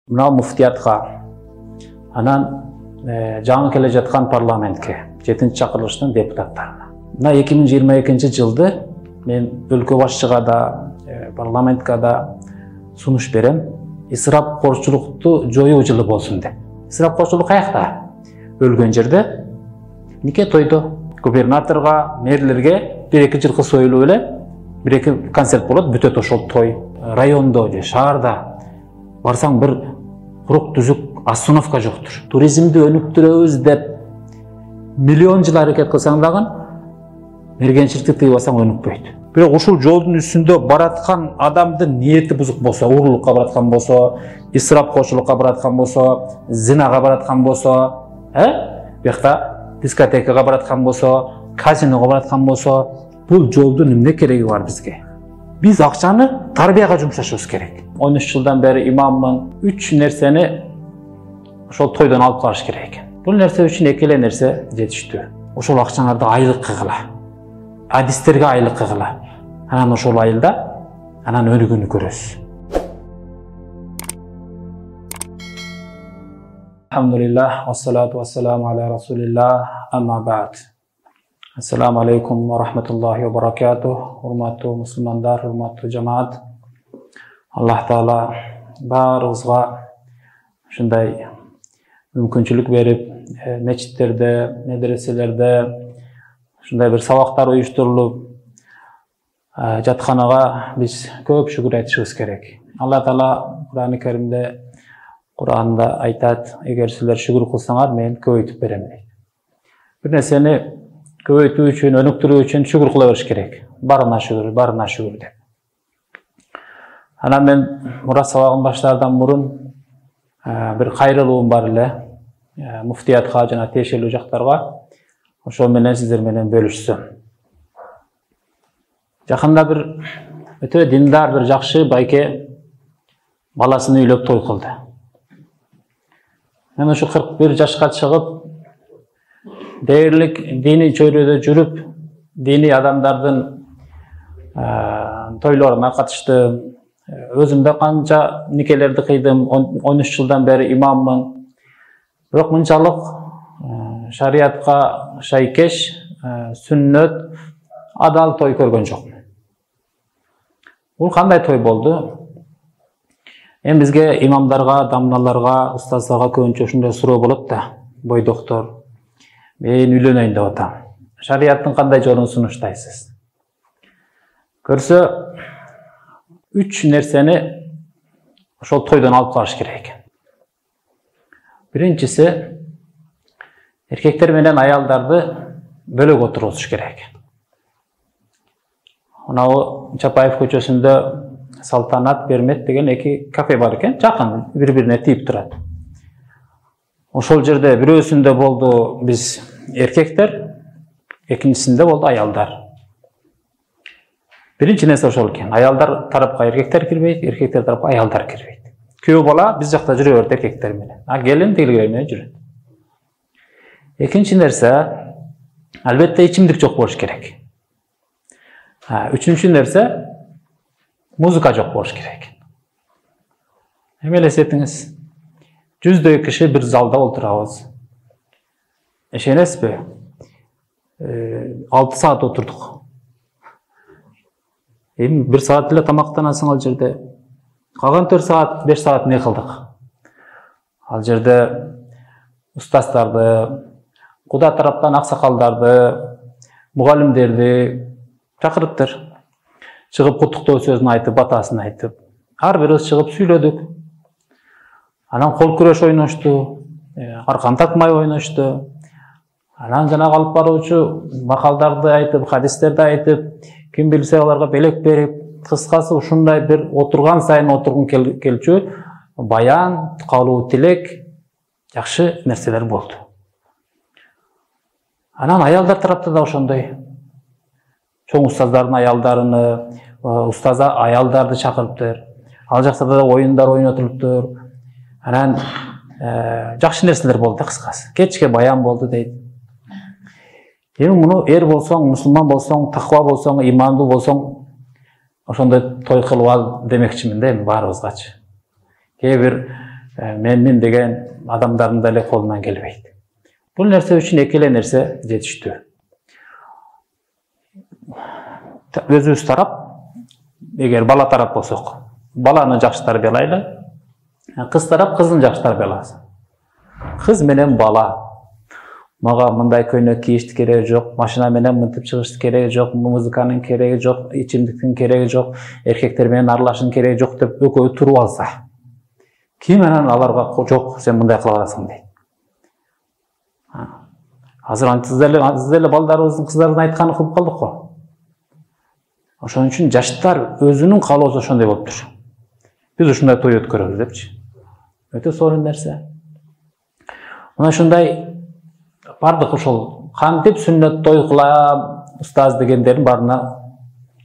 Мына муфтиятка, анан жаңы келе жаткан парламентке, 7-чакырылыштын депутаттарына. Мына 2022 жылды мен өлкө башчыга да, парламентке да сунуш берем. Исрапкорчулукту жоюу жылы болсун деп. Исрапкорчулук каякта? Өлгөн жерде, нике тойдо. Губернаторга, мэрлерге 1-2 жылкы союлуп эле, 1-2 концерт болот, бүтөт ошол той. Райондо же шаарда барсаң бир курук түзүк остановка жоктур. Туризмди өнүктүрөбүз деп миллион жыл аракет кылсаң дагы мергенчиликти тыйып алсаң өнүкпөйт. Бирок ушул жолдун үстүндө бараткан адамдын ниети бузук болсо, уурулукка бараткан болсо, исрапкорчулукка бараткан болсо, зинага бараткан болсо, бuyakta дискотекага бараткан болсо, казиного бараткан болсо, бул жолдун эмне кереги бар бизге? Биз акчаны тарбияга жумшашыбыз керек. 13 жылдан бери имаммын, 3 нерсени ошол тойдон алып калыш керек экен. Бул нерсе үчүн эки эле нерсе жетиштүү. Ошол акчаңарды айлык кыгыла. Адистерге айлык кыгыла. Анан ошол айылда анан өнүгүүнү көрөсүз. Alhamdulillah, wassalatu wassalamu ala rasulillah, amma ba'd. Assalamu alaikum wa rahmatullahi wa barakatuh. Hurmatlı Müslümanlar, hurmatlı cemaat. Allah Taala barımızga şunday mümkünçülük verip meçitlerde, medreselerde şunday bir sabaklar uyuşturulup jatkanaga biz köp şükür etişimiz gerek. Allah Taala Kur'an-ı Kerim'de Kur'an'da aytat, eğer sizler şükür kılsaňar men köpeytip berem deydi. Bir nerseni köpeytүү üчүn, önüktürүү üчүn şükür kıla beriş gerek. Barına şükür dep. Ana men Murat sabagın başlardan burun bir kayrılığım bar ele, muftiyatga jana teşelүү jaktarga ошол менен сиздер менен бөлүшсөм. Жакында bir өтө диндar bir жакшы байке баласын үйлөп той кылды. Мен ошо 41 жашка чыгып, дээрлик дини чөйрөдө жүрүп, dini адамдардын тойлоруна катыштым. Өзүм да канча никелерди кыйдым, 13 жылдан бери имаммын. Бирок мынчалык шариятка шайкеш, сүннөт, адал той көргөн жокмун. Бул кандай той болду? Эми бизге имамдарга, дамналарга, устаздарга көбүнчө ушундай суроо болот да. Бой доктор, мен үйлөнөйүн деп атам. Шарияттын кандай жолун сунуштайсыз? Көрсө 3 нерсени ошол тойдон алып калыш керек экен. Биринчиси, эркектер менен аялдарды бөлөк отургузуш керек экен. Мынау Чапаев көчөсүндө Салтанат, Бермет деген эки кафе бар экен, жакын, бири-бирине тийип турат. Ошол жерде бирөөсүндө болду биз эркектер, экинчисинде болду аялдар. Биринчи нерсе ошол экен. Аялдар тарапка эркектер кирбейт, эркектер тарапка аялдар кирбейт. Күйөө бала биз жакта жүрө берет эркектер менен. Келин тигилер менен жүрөт. Экинчи нерсе, албетте ичимдик жок болуш керек. Үчүнчү нерсе, музыка жок болуш керек. Эми элестетиңиз, 100 киши бир залда отурабыз. Ишенесизби? 6 саат отурдук. Эми 1 саат эле тамактанасың ал жерде. Калган 4 саат, 5 саат не кылдык? Ал жерде устаздарды, Куда тараптан аксакалдарды, мугалимдерди чакырыптыр. Чыгып куттуктоо сөзүн айтып, батасын айтып, ар бирибиз чыгып сүйлөдүк. Анан кол күрөш ойношту, аркан такмай ойношту. Анан жана алып баруучу макалдарды айтып, хадистерди айтып, ким билсе аларга белек берип, кыскасы ушундай бир отурган сайын отургун келчү баян, калуу тилек, жакшы нерселер болду. Анан аялдар тарапта да ошондой. Чоң устаздардын аялдарыны, устаза аялдарды чакырыптыр. Ал жакта да оюндар ойнотулуптур. Анан жакшы нерселер болду кыскасы. Кечке баян болду дейт. Эми муну эр болсоң, мусулман болсоң, таква болсоң, имандуу болсоң, ошондой той кылып ал демекчимин да эми баарыбызгачы. Кээ бир менмин деген адамдардын деле колунан келбейт. Бул нерсе үчүн эки эле нерсе жетиштүү. Өзүбүз тарап, эгер бала тарап болсок, баланы жакшы тарбиялайлы, кыз тарап кыздын жакшы тарбияласын. Кыз менен бала мага мындай көйнөк кийиштин кереги жок, машина менен мынтип чыгыштын кереги жок, музыканын кереги жок, ичимдиктин кереги жок, эркектер менен аралашыштын кереги жок деп экөө туруп алса, ким анан аларга жок сен мындай кыла аласың дейт. Азыр сиз деле балдарыбыздын, кыздарыбыздын айтканын кылып калдык го. Ошон үчүн жаштар өзүнүн каалоосу ошондой болуптур. Биз ушундай той өткөрөбүз депчи. Өтө сонун нерсе. Мына ушундай бардык ошол кантип сүннөт той кылам устаз дегендердин баарына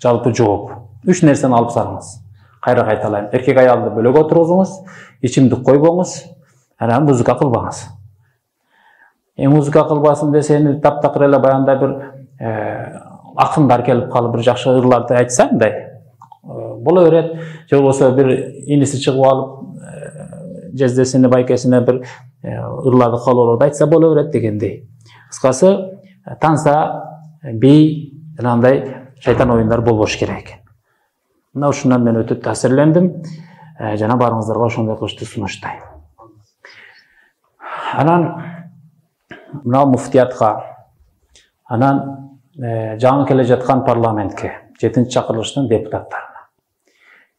жалпы жооп. Үч нерсени алып салыңыз. Кайра кайталайм. Эркек аялды бөлөк отургузуңуз, ичимдик койбоңуз, анан музыка кылбаңыз. Музыка кылбасын десени таптакыр эле баягындай бир акындар келип калып бир жакшы ырларды айтса мындай боло берет. Же болбосо бир иниси чыгып алып жездесине, байкесине бир ырларды калоолорду айтса боло берет дегендей. Кыскасы танса, бий, андай шайтан оюндар болбош керек. Мына ушундан мен өтө таасирлендим. Жана барыңыздарга ошондой кылышты сунуштайм. Анан мына муфтиятка, анан жаңы келе жаткан парламентке, 7-чакырылыштын депутаттарына.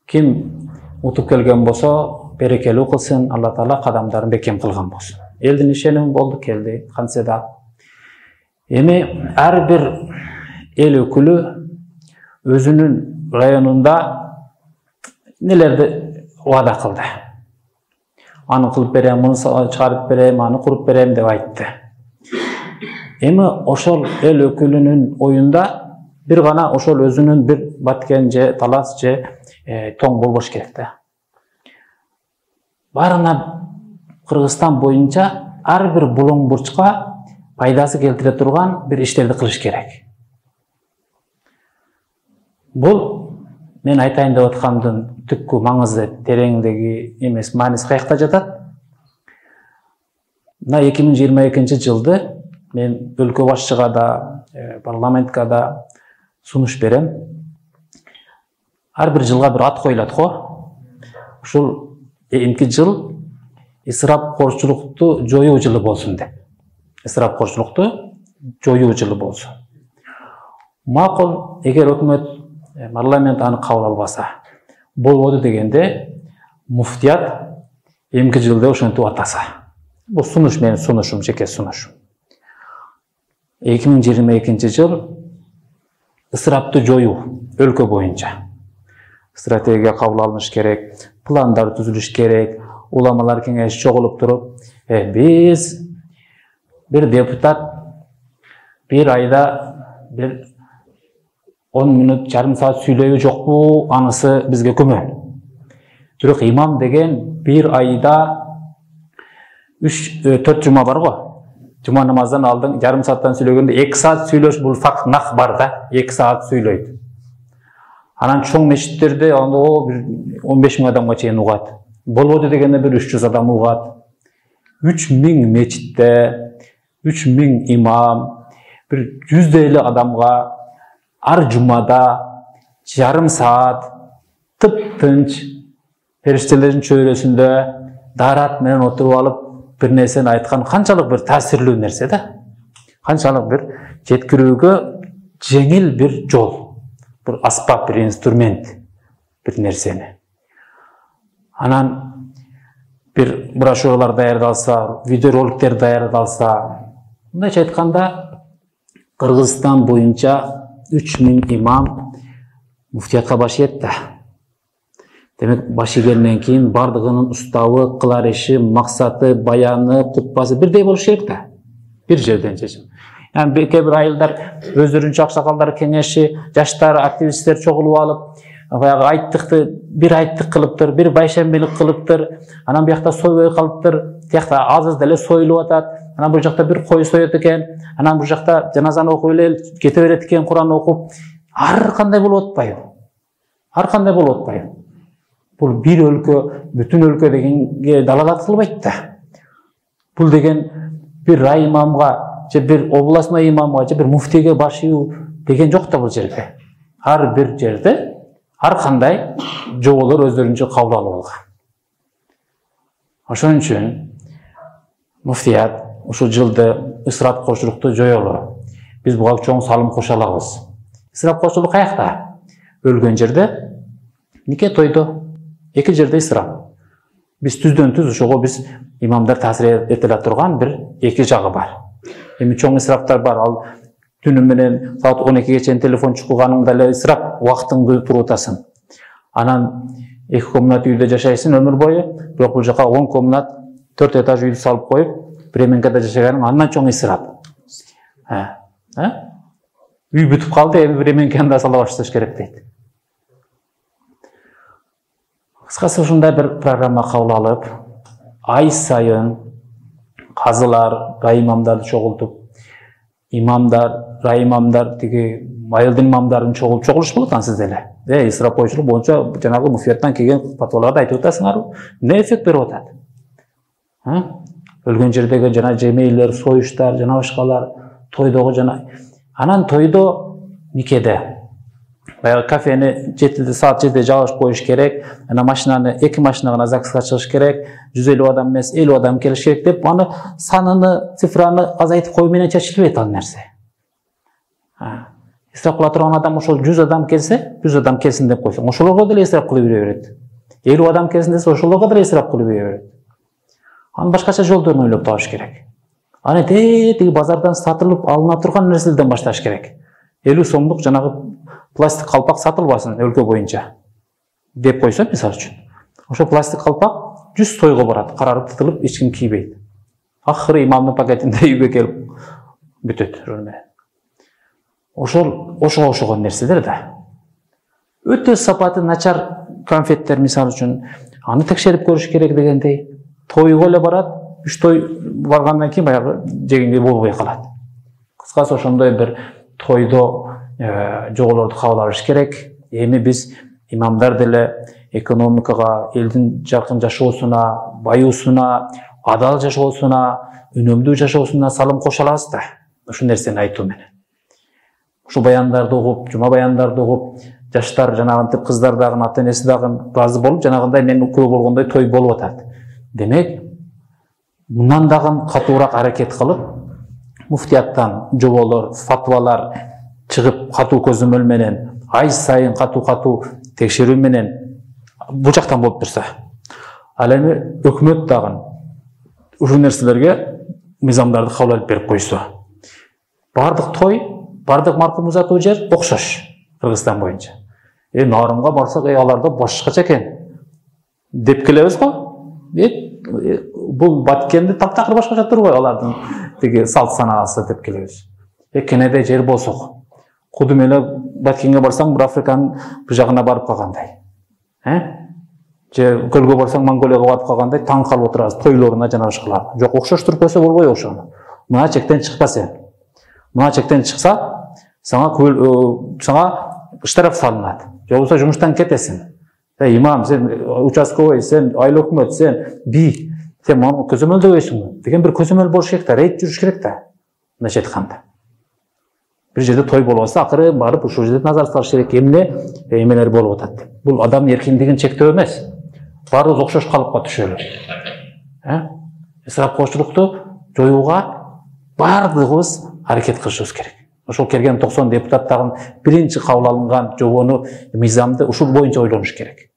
Ким утуп келген болсо, берекелүү кылсын, Алла Таала кадамдарын бекем кылган болсун. Элдин ишеними болду, келди, канседа. Эми ар бир эл өкүлү өзүнүн районунда нелерди убада кылды. Аны кылып берем, муну чыгарып берем, аны куруп берем деп айтты. Эми ошол эл өкүлүнүн оюнда бир гана ошол өзүнүн бир баткен же талас же тоң болбош керек да. Баарына Кыргызстан боюнча ар бир булуң бурчка пайдасы келтире турган бир иштерди кылыш керек. Бул мен айтайын деп аткандын түпкү маңызы, тереңдеги эмес, мааниси каякта жатат? Мына 2022 жылды мен өлкө башчыга да, парламентке да сунуш берем. Ар бир жылга бир ат коюлат го. Ушул эмки жыл ысырапкорчулукту жоюу жылы болсун деп. Ысырапкорчулукту жоюу жылы болсун. Макул, эгер өкмөт, парламент аны кабыл албаса, болбоду дегенде муфтият эмки жылда ошентип атаса. Бул сунуш менин сунушум, жеке сунушум. 2022 жыл ысырапты жоюу өлкө боюнча. Стратегия кабыл алыныш керек, пландар түзүлүш керек, уламалар кеңеши чогулуп туруп, биз бир депутат бир айда бир 10 мүнөт, жарым саат сүйлөйбү жокпу, анысы бизге көмөл. Бирок имам деген бир айда 3-4 жума бар го. Жума намаздан алдың жарым сааттан сүйлөгөндө 2 саат сүйлөш, бул факт нак бар да, 2 саат сүйлөйт. Анан чоң мешиттерде 15 000 адамга чейин угат. Болбоду дегенде бир 300 адам угат. 3000 мечитте 3000 имам бир 100 эле адамга ар жумада жарым саат тып-тынч периштелердин чөйрөсүндө дарат менен отуруп алып бир нерсени айткан канчалык бир таасирлүү нерсе да. Канчалык бир жеткирүүгө жеңил бир жол, бир аспап, бир инструмент, бир нерсени. Анан бир брошюралар даярдалса, видеороликтер даярдалса, мындайча айтканда Кыргызстан боюнча 3000 имам муфтиятка баш ийет да. Демек, баш ийгенден кийин бардыгынын уставы, кылар иши, максаты, баяны, кутпасы бирдей болуш керек да. Бир жерден чечим. Yani кээ бир айылдар өздөрүнчө аксакалдар кеңеши, жаштар, активисттер чогулуп алып, баягы айттыкты бир айттык кылыптыр, бир байшембилик кылыптыр, анан биякта сойбой калыптыр, тиякта аз деле союлуп атат, анан бул жакта бир кой соет экен, анан бул жакта жаназаны окуп эле кете берет экен, Куран окуп, ар кандай болуп атпайбы? Ар кандай болуп атпайбы? Бул бир өлкө, бүтүн өлкө дегенге далалат кылбайт да. Бул деген бир рай имамга, же бир областной имамга, же бир муфтийге баш ийүү деген жок да бул жерде. Ар бир жерде ар кандай жоболор өздөрүнчө кабыл алып алган. Ошон үчүн муфтият ушул жылды ысырап кошулукту жоёлу. Биз буга чоң салым кошо алабыз. Ысырап кошулук каякта? Өлгөн жерде, нике тойдо. Эки жерде ысырап. Биз түздөн түз ошого биз имамдар таасир этеле турган бир эки жагы бар. Эми чоң ысыраптар бар. Ал түнү менен саат 12ге чейин телефон чукуганың деле ысырап, убактыңды турутасың. Анан 2 комнат үйдө жашайсың өмүр бою, бирок бул жака 10 комнат 4 этаж үйдү салып коюп, Бременкада жашаганың андан чоң ысырап. Үй бүтүп калды, эми Бременкени да сала башташ керек дейт. Кыскасы ушундай бир программа кабыл алып, ай сайын казылар, рай имамдарды чогултуп, имамдар, рай имамдар, тиги айылдын имамдарын чогулуш болот ансыз деле. Ысырап коюучулук боюнча жанагы муфтияттан келген фатваларды айтып атасыңарбы? Эмне эффект берип атат? Өлгөн жердеги жана жемейлер, союштар, жана башкалар, тойдогу жана анан тойдо никеде баягы кафени саат 7-де жабыш коюш керек, ана машинаны 2 машина гана ЗАГСка чыгыш керек, 150 адам эмес 50 адам келиш керек деп, аны саныны, цифраны азайтып коюу менен чечилбейт ал нерсе. Исрап кыла турган адам ошол 100 адам келсе, 100 адам келсин деп койсоң, ошолорго деле исрап кылып берет. 50 адам келсин десе, ошолорго деле исрап кылып берет. Анын башкача жолдорун ойлоп табыш керек. Аны тиги базардан сатылып алына турган нерселерден башташ керек. 50 сомдук жанагы пластик калпак сатылбасын өлкө боюнча деп койсо, мисалы үчүн. Ошо пластик калпак 100 тойго барат, карары тытылып, эч ким кийбейт. Акыры имамдын пакетинде үйгө келип бүтөт. Ошого окшогон нерселер да. Өтө сапаты начар конфеттер, мисалы үчүн, аны текшерип көрүш керек дегендей. Тойго эле барат, 3 той баргандан кийин баягы жегенге болбой калат. Кыскасы ошондой бир тойдо жоболорду кабыл алыш керек. Эми биз имамдар деле экономикага, элдин жаркын жашоосуна, баюусуна, адал жашоосуна, үнөмдүү жашоосуна салым кошо алабыз да. Ушул нерсени айтуу менен. Ушул баяндарды угуп, жума баяндарды угуп, жаштар жанагынтип кыздар дагы, ата-энеси дагы разы болуп, жанагындай мен күбө болгондой той болуп атат. Демек, мындан дагы катуураак аракет кылып, муфтияттан жоболор, фатвалар чыгып, катуу көзөмөл менен, ай сайын катуу текшерүү менен бул жактан болуп турса, ал эми өкмөт дагы ушул нерселерге мыйзамдарды кабыл алып берип койсо, бардык той, бардык маркум узатуу жер окшош Кыргызстан боюнча. Нарымга барсак, аларда башкача экен деп келебиз го. Бул Баткенде таптакыр башкача турбайбы алардын тиги салт санаасы деп келебиз. Кенеде жер болсок, кудум эле Баткенге барсаң, бир Африканын бир жагына барып калгандай. Же көлгө барсаң, Монголияга барып калгандай таң калып отурабыз тойлоруна жана башкалар. Жок, окшоштуруп койсо болбойбу ошону. Мына чектен чыкпа сен. Мына чектен чыкса, сага штраф салынат. Же болбосо жумуштан кетесиң. Имам, сен участковый, сен айыл өкмөт, сен би, сен муну көзөмөлдөбөйсүңбү деген бир көзөмөл болуш керек да, рейд жүрүш керек да. Мындайча айтканда. Бир жерде той болбосо, акыры барып ушул жерде назар салыш керек, эмнелер болуп атат деп. Бул адам эркиндигин чектөө эмес. Баардыгыбыз окшош калыпка түшөлү. Ысырап коюучулукту жоюуга баардыгыбыз аракет кылышыбыз керек. Ошол келген 90 депутаттагы биринчи кабыл алынган жобону, мыйзамды ушул боюнча ойлонуш керек.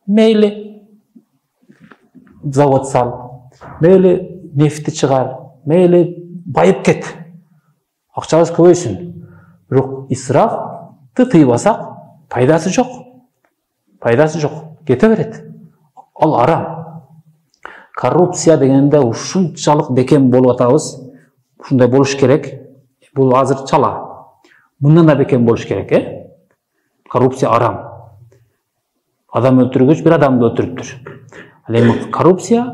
Мейли завод сал, мейли нефти чыгар, мейли байып кет. Акчабыз көбөйсүн. Бирок исрафты тыйбасак, пайдасы жок. Пайдасы жок. Кете берет. Ал арам. Коррупция дегенде ушунчалык бекем болуп атабыз. Ушундай болуш керек. Бул азыр чала. Мындан да бекем болуш керек, Коррупция арам. Адам өлтүргүч бир адамды өлтүрүптүр. Ал эми коррупция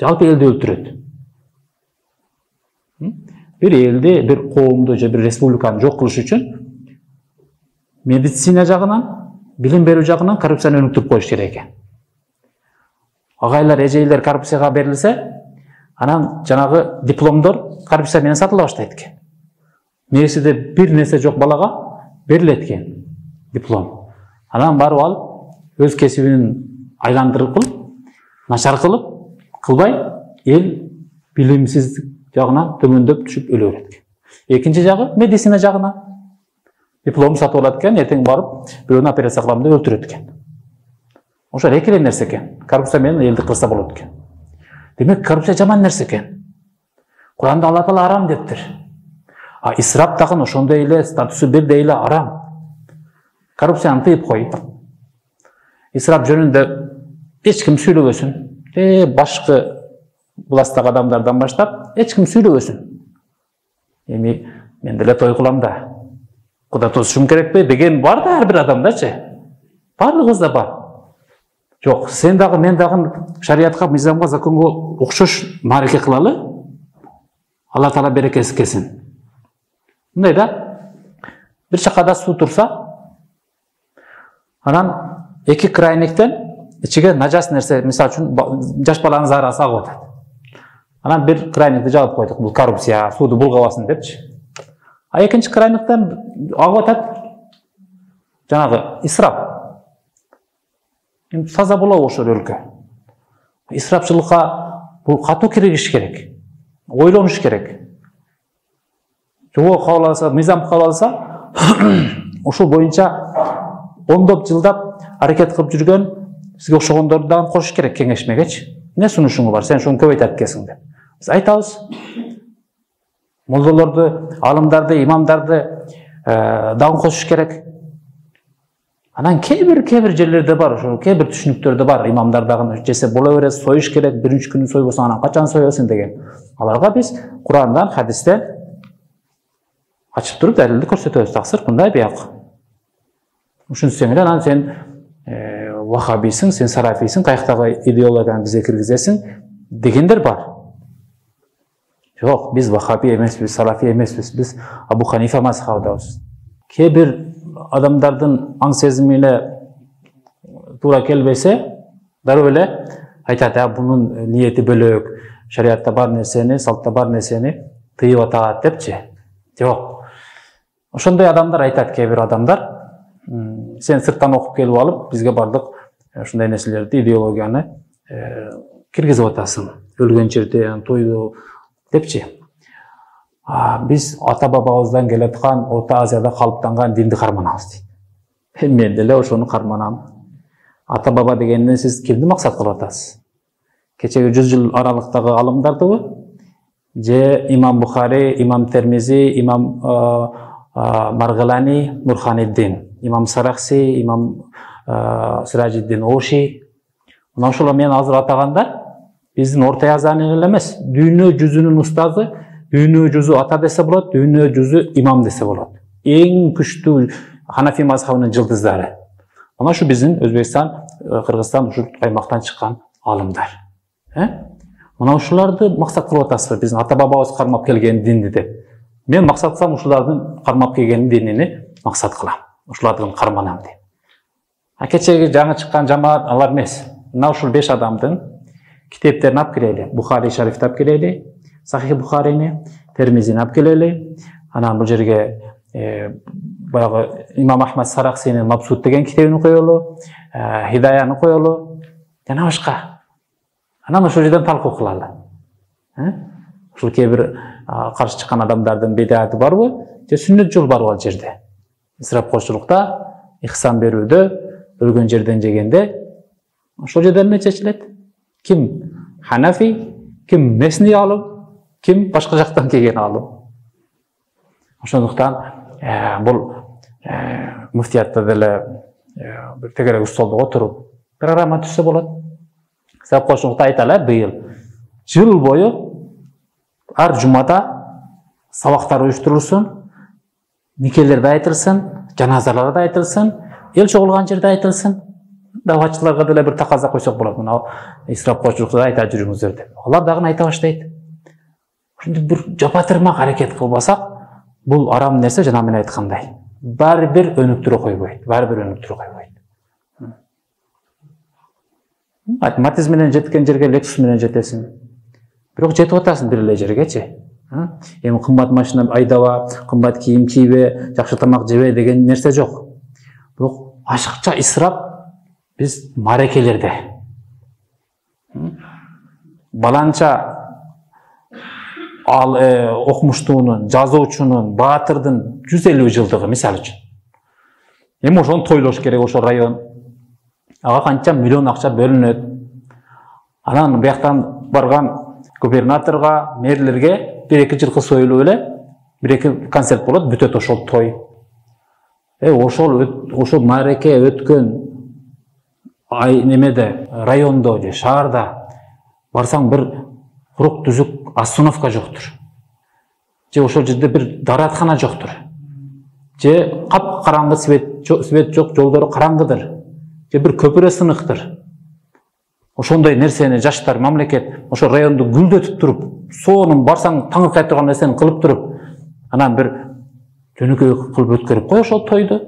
жалпы элди өлтүрөт. Бир элди, бир коомду же бир республиканы жок кылыш үчүн медицина жагынан, билим берүү жагынан коррупцияны өнүктүрүп коюш керек экен. агайлар, эжейлер коррупцияга берилсе, анан жанагы дипломдор коррупция менен сатыла баштайт экен. Мээсиде бир нерсе жок балага берилет экен диплом. Анан барып алып, өз кесибин айландырып кылып, начар кылып, кылбай, эл билимсиздик жагынан төмөндөп түшүп өлө берет экен. Экинчи жагы медицина жагынан диплом сатып алат экен, эртең барып, бирөөнү операция кылам деп өлтүрөт экен. Ошол эки эле нерсе экен. Коррупция менен элди кырса болот экен. Демек, коррупция жаман нерсе экен. Куранда Алла Таала арам дептир. А исрап дагы ошондой эле статусу бирдей эле арам. Коррупцияны тыйып кой. Исрап жөнүндө эч ким сүйлөбөсүн. Башкы власттагы адамдардан баштап эч ким сүйлөбөсүн. Эми мен деле той кылам да. Куда тосушум керекпи деген бар да ар бир адамдачы. Барлыгыбызда бар. Жок, сен дагы мен дагы шариатка, мыйзамга, законго окшош мареке кылалы. Алла Таала берекеси келсин. Мындай да, бир чакада суу турса, анан эки крайниктен ичиге нажас нерсе, мисалы үчүн жаш баланын заарасы агып атат. Анан бир крайникти жабып койдук, бул коррупция, сууду булгабасын депчи. А экинчи крайниктен агып атат жанагы исрап. Таза болобу ошол өлкө? Исрапчылыкка бул катуу киргизиш керек. Ойлонуш керек. Жобо кабыл алса, мыйзам кабыл алса, ошол боюнча ондоп жылдап аракет кылып жүргөн сизге окшогондорду дагы кошуш керек кеңешмегечи. Эмне сунушуң бар? Сен ошону көбөйтөт экенсиң деп. Биз айтабыз. Молдолорду, алымдарды, имамдарды дагы кошуш керек. Анан кээ бир жерлерде бар, ошо кээ бир түшүнүктөрдө бар, имамдар дагы жесе боло берет, союш керек, биринчи күнү сойбосоң анан качан соесуң деген. Аларга биз Курандан, хадистен ачып туруп далилди көрсөтөбүз. Таксыр мындай бияк. Ушунсең эле анан сен вахабийсиң, сен сарафийсиң, каяктагы идеологияны бизге киргизесиң дегендер бар. Жок, биз вахаби эмеспиз, сарафи эмеспиз, биз Абу Ханифа мазхабындабыз. Кээ бир адамдардын аң сезимине туура келбесе, дароо эле айтат, бунун ниети бөлөк, шариатта бар нерсени, салтта бар нерсени тыйып атат депчи. Жок. Ошондой адамдар айтат, кээ бир адамдар, сен сырттан окуп келип алып, бизге бардык ушундай нерселерди, идеологияны киргизип атасың. Өлгөн жерде тойду депчи. Биз ата бабабыздан келаткан Орто Азияда калыптанган динди карманабыз дейт. Мен деле ошону карманам. Ата баба дегенден сиз кимди максат кылып атасыз? Кечеги 100 жыл аралыктагы алымдардыбы? Же имам Бухари, имам Термизи, имам Маргалани, Нурханиддин, имам Сарахси, имам Сиражиддин Оши. Мына ошолор мен азыр атагандар биздин Орто Азиянын эле эмес, дүйнө жүзүнүн устазы, дүйнө жүзү ата десе болот, дүйнө жүзү имам десе болот. Эң күчтүү Ханафи мазхабынын жылдыздары. Мына ушу биздин Өзбекстан, Кыргызстан ушул аймактан чыккан алымдар. Мына ушуларды максат кылып атасызбы, биздин ата бабабыз кармап келген динди деп. Мен максат кылсам ушулардын кармап келген динини максат кылам. Ушулардын карманам деп. Кечеги жаңы чыккан жамаат алар эмес. Мына ушул 5 адамдын китептерин алып келели. Бухари шарифти алып келели, Сахих Бухарини, Термизини алып келели. Анан бул жерге баягы имам Ахмад Сарахсинин Мабсут деген китебин коелу, Хидаяны коелу, жана башка. Анан ошол жерден талкуу кылалы. Ушул кээ бир каршы чыккан адамдардын бидаты барбы, же сүннөт жол барбы ал жерде? Исрапкорчулукта, ихсан берүүдө, өлгөн жерден жегенде ошол жерден эмне чечилет? Ким Ханафи, ким Месни алым, ким башка жактан келген алым. Ошондуктан бул муфтиятта деле бир тегерек столдо отуруп программа түзсө болот. Исрапкорчулукта айталы, быйыл жыл бою ар жумада сабактар уюштурулсун, никелерде айтылсын, жаназаларда айтылсын, эл чогулган жерде айтылсын. Даватчыларга деле бир таказа койсок болот. Мына исрапкорчулукта айта жүрүңүздөр деп. Алар дагы айта баштайт. Ошондой бир жапатырмак аракет кылбасак, бул арам нерсе жана мен айткандай. Баары бир өнүктүрө койбойт. Matiz менен жеткен жерге Lexus менен жетесиң. Бирок жетип атасың бир эле жергечи. Эми кымбат машина айдаба, кымбат кийим кийбе, жакшы тамак жебе деген нерсе жок. Бирок ашыкча исрап биз марекелерде. Баланча окумуштуунун, жазуучунун, баатырдын 150 жылдыгы мисалы үчүн. Эми ошону тойлош керек ошол район. Ага канча миллион акча бөлүнөт. Анан бияктан барган губернаторго, мэрлерге 1-2 жылкы союлуп эле 1-2 концерт болот, бүтөт ошол той. Ошол мареке өткөн немеде, райондо же шаарда барсаң бир курук түзүк остановка жоктур. Же ошол жерде бир даараткана жоктур. Же кап-караңгы свет жок, жолдору караңгыдыр. Же бир көпүрө сыныктыр. Ошондой нерсени жаштар, мамлекет ошол районду гүлдөтүп туруп, сонун барсаң таңыркай турган нерсени кылып туруп, анан бир жөнөкөй кылып өткөрүп кой ошол тойду.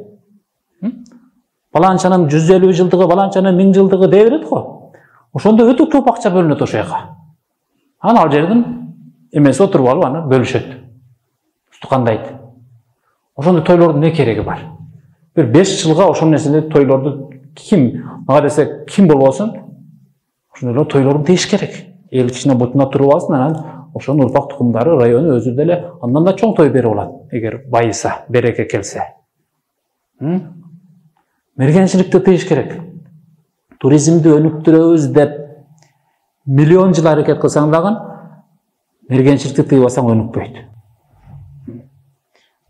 Баланчанын 150 жылдыгы, баланчанын 1000 жылдыгы дей берет го. Ошондо өтө көп акча бөлүнөт ошол жака. Анан ал жердин эмеси отуруп алып аны бөлүшөт. Устукандайт. Ошондой тойлордун не кереги бар? Бир 5 жылга ошол нерсени тойлорду ким, мага десе ким болбосун, ошондой тойлорду тийиш керек. Эл кичине бутуна туруп алсын, анан ошонун урпак тукумдары району өзү деле андан да чоң той берип алат, эгер байыса, береке келсе. Мергенчиликти тийиш керек. Туризмди өнүктүрөбүз деп миллион жыл аракет кылсаң дагы мергенчиликти тыйып алсаң өнүкпөйт.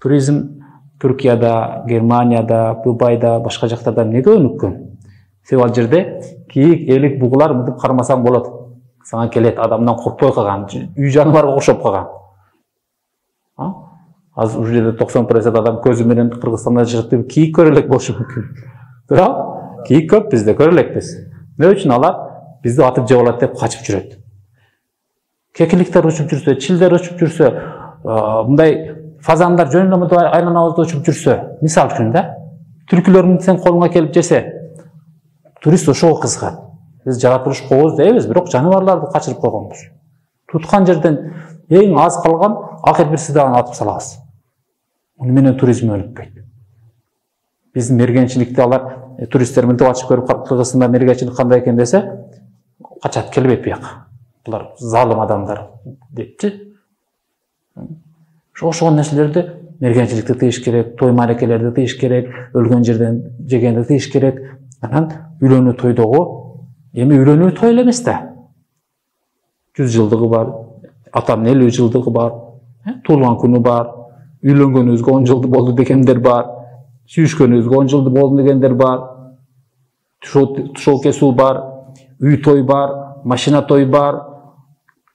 Туризм Түркияда, Германияда, Дубайда, башка жактарда эмнеге өнүккөн? Себеби ал жерде кийик, элик, бугулар мынтип кармасаң болот. Сага келет, адамдан коркпой калган, үй жаныбарга окшоп калган. Азыр ушул жерде 90% адам көзү менен Кыргызстанда жашап кийик көрө элек болушу мүмкүн. Бирок кийик көп бизде, көрө элекпиз. Эмне үчүн алар бизди атып жеп алат деп качып жүрөт. Кекиликтер учуп жүрсө, чилдер учуп жүрсө, мындай фазандар жөн эле айланабызда учуп жүрсө, мисал үчүн да, түлкүлөрдүн сен колуңа келип жесе, турист ошого кызыгат. Биз жаратылыш кооз дейбиз, бирок жаныбарларды качырып койгонбуз. Туткан жерден эң аз калган акыр бир сыдаган атып салабыз. Муну менен туризм өнүкпөйт. Биздин мергенчиликти алар туристтер мынтип ачып көрүп Кыргызстанда мергенчилик кандай экен десе, качат келбейт бияка. Булар залым адамдар депчи. Ошол нерселерди мергенчиликти тийиш керек, той марекелерди тийиш керек, өлгөн жерден жегенди тийиш керек. Анан үйлөнүү тойдогу, эми үйлөнүү той эле эмес да. 100 жылдыгы бар, атамдын 50 жылдыгы бар, туулган күнү бар, үйлөнгөнүбүзгө 10 жылды болду дегендер бар, сүйүшкөнүбүзгө 10 жылды болду дегендер бар, тушоо кесүү бар, үй той бар, машина той бар,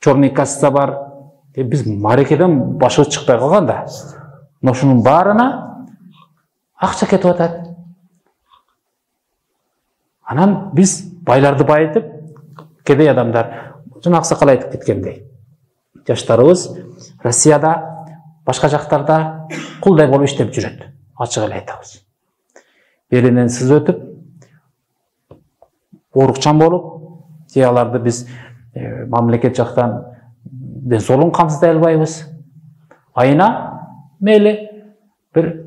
чорный касса бар. Биз марекеден башыбыз чыкпай калган да. Ошонун баарына акча кетип атат. Анан биз байларды байытып, кедей адамдар, жана аксакал айтып кеткендей, жаштарыбыз Россияда, башка жактарда кулдай болуп иштеп жүрөт. Ачык эле айтабыз. Белинен сыз өтүп, оорукчан болуп, же аларды биз мамлекет жактан ден соолугун камсыздай албайбыз. Айына мейли бир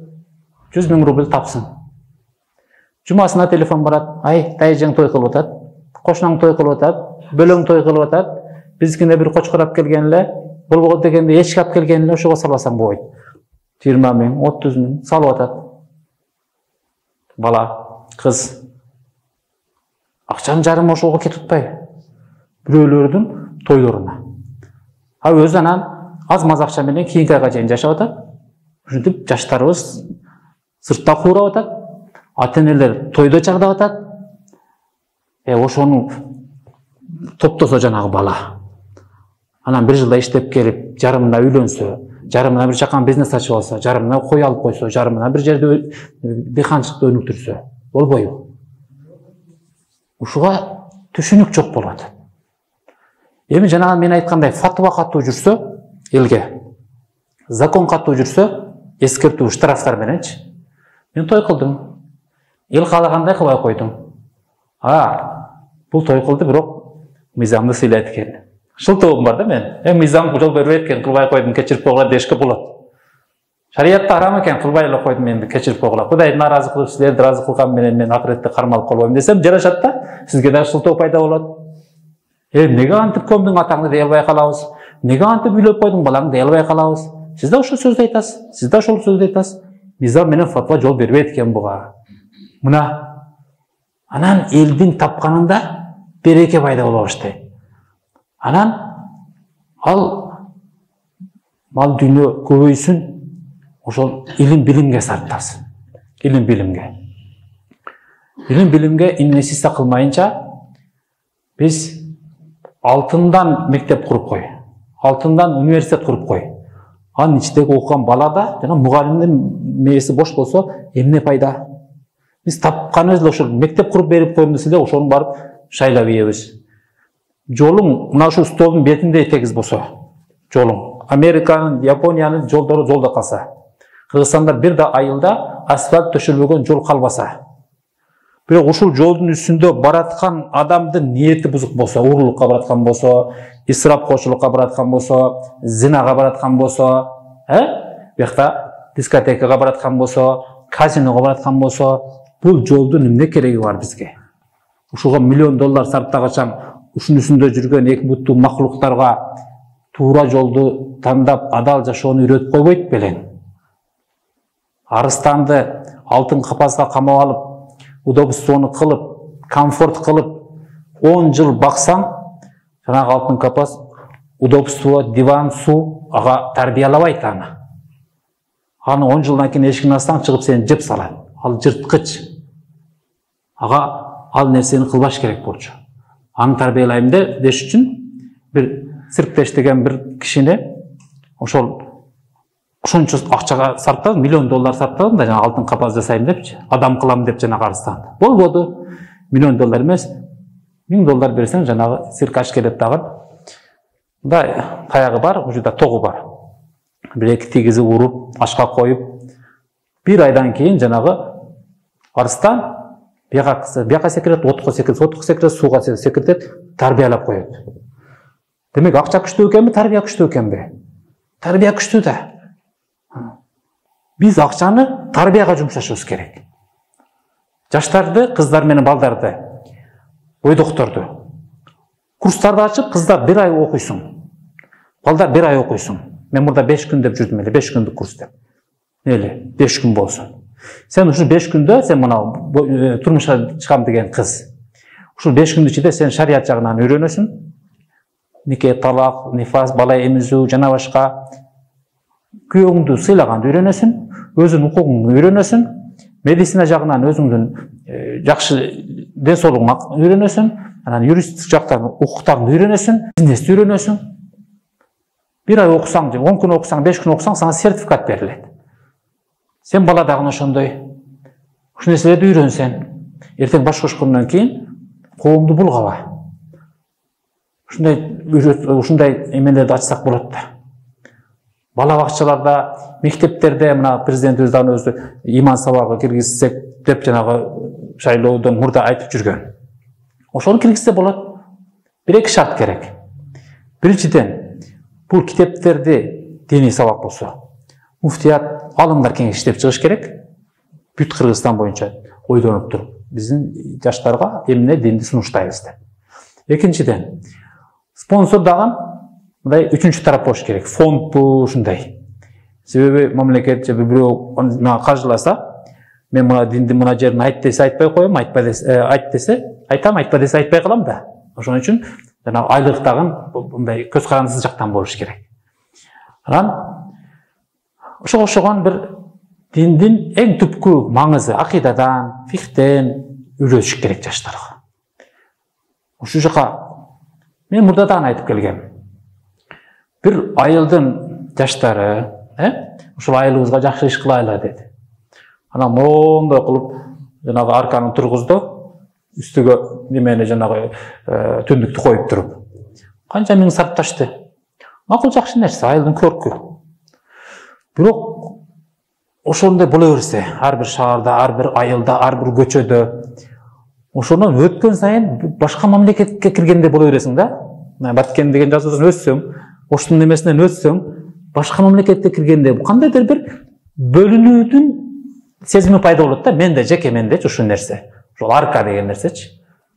100 000 рубль тапсын. Жумасына телефон барат, ай, тайжаң той кылып атат, кошунаң той кылып атат, бөлөң той кылып атат, биздикине бир кочкор алып келген эле, болбогон дегенде эчки алып келген эле, ошого салбасаң болбойт. 20 000, 30 000 салып атат. Бала, кыз. Акчанын жарымы ошого кетип атпайбы? Бирөөлөрдүн тойлоруна. А өзү анан аз-маз акча менен кийинки айга чейин жашап атат. Ушинтип жаштарыбыз сыртта куурап атат. Ата-энелер тойдо чагдап атат. Ошону топтосо жанагы бала. Анан бир жылда иштеп келип, жарымына үйлөнсө, жарымына бир жакан бизнес ачып алса, жарымына кой алып койсо, жарымына бир жерде дыйканчылыкты өнүктүрсө, болбойбу? Ушуга түшүнүк жок болот. Эми жанагы мен айткандай фатва катуу жүрсө, элге закон катуу жүрсө, эскертүү штрафтар мененчи. Мен той кылдым. Эл каалагандай кылбай койдум. Бул той кылды, бирок мыйзамды сыйлайт экен. Шылтообум бар да мен. Мыйзам жол бербейт экен, кылбай койдум, кечирип койгула дешке болот. Шариятта харам экен, кылбай эле койдум, менди кечирип койгула. Кудайды нааразы кылып, силерди разы кылган менен мен акыретте кармалып калбайм десем, жарашат да, сизге да шылтоо пайда болот. Неге антип көмдүң атаңды дей албай калабыз? Неге антип үйлөп койдуң балаңды дей албай калабыз? Сиз да ошол сөздү айтасыз, сиз да ошол сөздү айтасыз. Мыйзам менен фатва жол бербейт экен буга. Мына анан элдин тапканында береке пайда боло баштайт. Анан ал мал дүйнө көбөйсүн, ошол илим билимге сарптасын. Илим билимге. Илим билимге инвестиция кылмайынча биз алтындан мектеп куруп кой, алтындан университет куруп кой. Анын ичиндеги окуган балада жана мугалимдин мээси бош болсо эмне пайда? Биз тапканыбыз эле ошол мектеп куруп берип коем десе эле ошону барып шайлап ийебиз. Жолуң мына ушул столдун бетиндей тегиз болсо, жолуң Американын, Япониянын жолдору жолдо калса, Кыргызстанда бир да айылда асфальт төшөлбөгөн жол калбаса, бирок ушул жолдун үстүндө бараткан адамдын ниети бузук болсо, уурулукка бараткан болсо, исрапкочулукка бараткан болсо, зинага бараткан болсо, биякта дискотекага бараткан болсо, казиного бараткан болсо, бул жолдун эмне кереги бар бизге? Ушуга $1 миллион сарптагачам ушунун үстүндө жүргөн эки буттуу макулуктарга туура жолду тандап адал жашоону үйрөтүп койбойт белең? Арыстанды алтын капасга камап алып, удобствону кылып, комфорт кылып, 10 жыл баксаң, жанагы алтын капас, удобство, диван, суу ага тарбиялабайт аны. Аны 10 жылдан кийин эшигин ачсаң, чыгып сени жеп салат. Ал жырткыч. Ага ал нерсени кылбаш керек болчу. Аны тарбиялайм деш үчүн бир цирктеш деген бир кишини ошол ошончо акчага сарптадым, $1 миллион сарптадым да, жана алтын капас жасайм депчи, адам кылам деп жанагы Арыстанды. Болбоду. $1 миллион эмес, $1000 берсең жанагы цирк аш келет дагы. Да, таягы бар, ушуда тогу бар. Бир-эки тигизи уруп, ашка коюп, бир айдан кийин жанагы Арыстан бияка секирет, отко секирет, сууга секирет, тарбиялап коет. Демек, акча күчтүү экенби, тарбия күчтүү экенби? Тарбия күчтүү да. Биз акчаны тарбияга жумшашыбыз керек. Жаштарды, кыздар менен балдарды, бойдокторду курстарды ачып, кыздар 1 ай окуйсуң, балдар 1 ай окуйсуң. Мен мурда 5 күн деп жүрдүм эле, 5 күндүк курс деп. Эле 5 күн болсун. Сен ушул 5 күндө сен мына турмушка чыгам деген кыз. Ушул 5 күндүн ичинде сен шарият жагынан үйрөнөсүң. Нике, талак, нифас, бала эмизүү жана башка. Күйөөңдү сыйлаганды үйрөнөсүң, өзүнүн укугуңду үйрөнөсүң, медицина жагынан өзүңдүн жакшы ден соолугуңа үйрөнөсүң, анан юристтик жактан укуктарды үйрөнөсүң, бизнести үйрөнөсүң. 1 ай окусаң, 10 күн окусаң, 5 күн окусаң, сага сертификат берилет. Сен бала дагы ошондой. Ушул нерселерди үйрөнсөң, эртең баш кошкондон кийин колуңду булгаба. Ушундай эмелерди ачсак болот да. Бала бакчаларда, мектептерде мына президентибиз дагы өзү иман сабагы киргизсек деп жанагы шайлоодон мурда айтып жүргөн. Ошону киргизсе болот. 1-2 шарт керек. Биринчиден, бул китептерди диний сабак болсо, муфтият, алымдар кеңештеп чыгыш керек. Бүт Кыргызстан боюнча ойдонуп туруп, биздин жаштарга эмне динди сунуштайбыз деп. Экинчиден, спонсор дагы мындай үчүнчү тарап болуш керек. Фонд бу ушундай. Себеби мамлекет же бирөө мага каржыласа, мен мына динди мына жерин айт десе айтпай коем, айт десе айтам, айтпа десе айтпай калам да. Ошон үчүн жана айлык дагы мындай көз карандысыз жактан болуш керек. Анан ошого окшогон бир диндин эң түпкү маңызы акыйдадан, фихтен үйрөтүш керек жаштарга. Ушул жака мен мурда да айтып келгем. Бир айылдын жаштары, ушул айылыбызга жакшы иш кылайлы деди. Анан мондой кылып жанагы арканы тургузду, үстүгө немени жанагы түндүктү коюп туруп. Канча миң сарпташты. Макул жакшы нерсе, айылдын көркү. Бирок ошондой боло берсе, ар бир шаарда, ар бир айылда, ар бир көчөдө ошондон өткөн сайын башка мамлекетке киргендей боло бересиң да. Баткен деген жазуудан өтсөң, оштун немесинен өтсөң, башка мамлекетке киргенде кандайдыр бир бөлүнүүдүн сезими пайда болот да. Менде жеке мендечи ушул нерсе. Ошол арка деген нерсечи.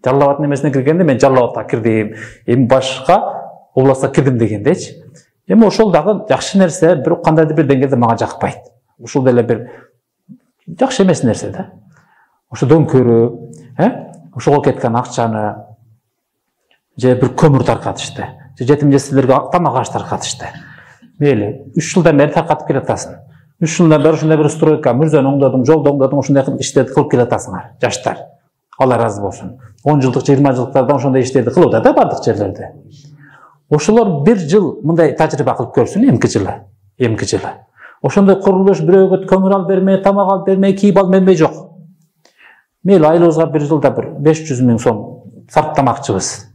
Жалал Абад немесине киргенде мен Жалал Абадка кирдим, эми башка областка кирдим дегендечи. Эми ошол дагы жакшы нерсе, бирок кандайдыр бир деңгээлде мага жакпайт. Ушул деле бир жакшы эмес нерсе да. Ошодон көрүп, ошого кеткен акчаны же бир көмүр таркатышты, же жетим жесирлерге тамак аш таркатышты. Мейли, 3 жылдан бери таркатып келатасың. 3 жылдан бери ушундай бир стройка, мырзаны оңдодуң, жолду оңдодуң, ушундай иштерди кылып келатасыңар, жаштар. Алла разы болсун. 10 жылдык, 20 жылдыктардан ошондой иштерди кылып атат да бардык жерлерде. Ошолор бир жыл мындай тажрыйба кылып көрсүн, эмки жылы. Ошондой курулуш бирөөгө көмүр алып бермей, тамак алып бермей, кийип алып бермей жок. Мейли айылыбызга бир жылда бир 500 000 сом сарптамакчыбыз.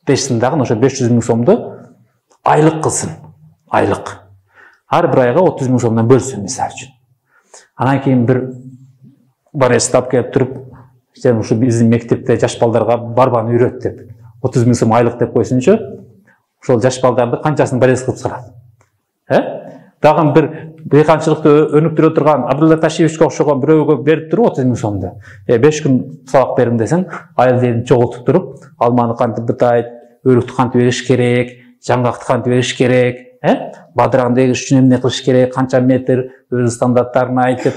5 жылдагы ошо 500 000 сомду айлык кылсын. Айлык. Ар бир айга 30 000 сомдон бөлсүн мисалы үчүн. Анан кийин бир бар эстап келип туруп, сен ушу биздин мектепте жаш балдарга барбаны үйрөт деп 30 000 сом айлык деп койсунчу, ошол жаш балдарды канчасын барес кылып салат. Дагы бир дыйканчылыкты өнүктүрө турган Абдулла Ташиевичке окшогон бирөөгө берип туруп 30 000 сомду. 5 күн сабак берим десең, айыл дейин чогултуп туруп, алманы кантип бытайт, өрүктү кантип эгиш керек, жаңгакты кантип эгиш керек, бадыраңды эгиш үчүн эмне кылыш керек, канча метр, өз стандарттарын айтып,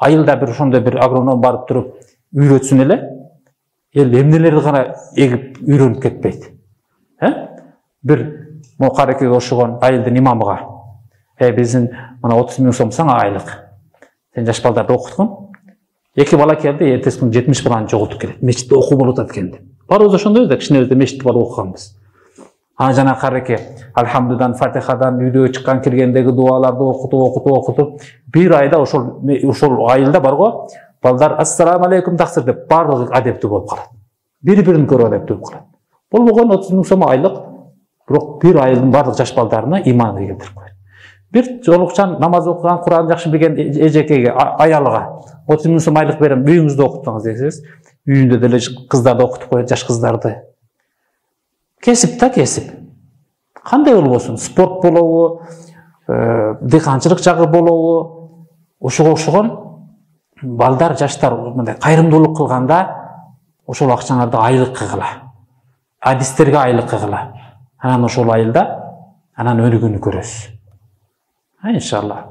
айылда бир ошондой бир агроном барып туруп үйрөтсүн эле, эл эмнелерди гана эгип үйрөнүп кетпейт. Бир Мокарекеге окшогон айылдын имамыга биздин мына 30 000 сом саңа айлык. Сен жаш балдарды окуткун. 2 бала келди, эртеси күнү 70 баланы жогултуп келет. Мечитте окуу болуп атат экен деп. Баарыбыз ошондой да кичинебизде мечитте барып окуганбыз. Ана жана Кареке Алхамдудан, Фатихадан үйдөгө чыккан киргендеги дуаларды окутуп, бир айда ошол айылда барго балдар ассаламу алейкум таксир деп баардыгы адептүү болуп калат. Бири-бирин көрүп адептүү болуп калат. Болбогон 30 000 сом айлык, бирок бир айылдын баардык жаш балдарына иманы келтирип коет. Бир жолукчан намаз окуган, Кур'ан жакшы билген эжекеге, аялыга 30 000 сом айлык берем, үйүңүздө окутсаңыз десеңиз, үйүндө деле кыздарды окутуп коет, жаш кыздарды. Кесип да кесип. Кандай болбосун? Спорт болобу, дыйканчылык жагы болобу, ошого окшогон балдар, жаштар мындай кайрымдуулук кылганда ошол акчаңарды айлык кыгыла. Адистерге айлык кыгыла. Анан ошол айылда анан өнүгүүнү көрөсүз. İnşallah.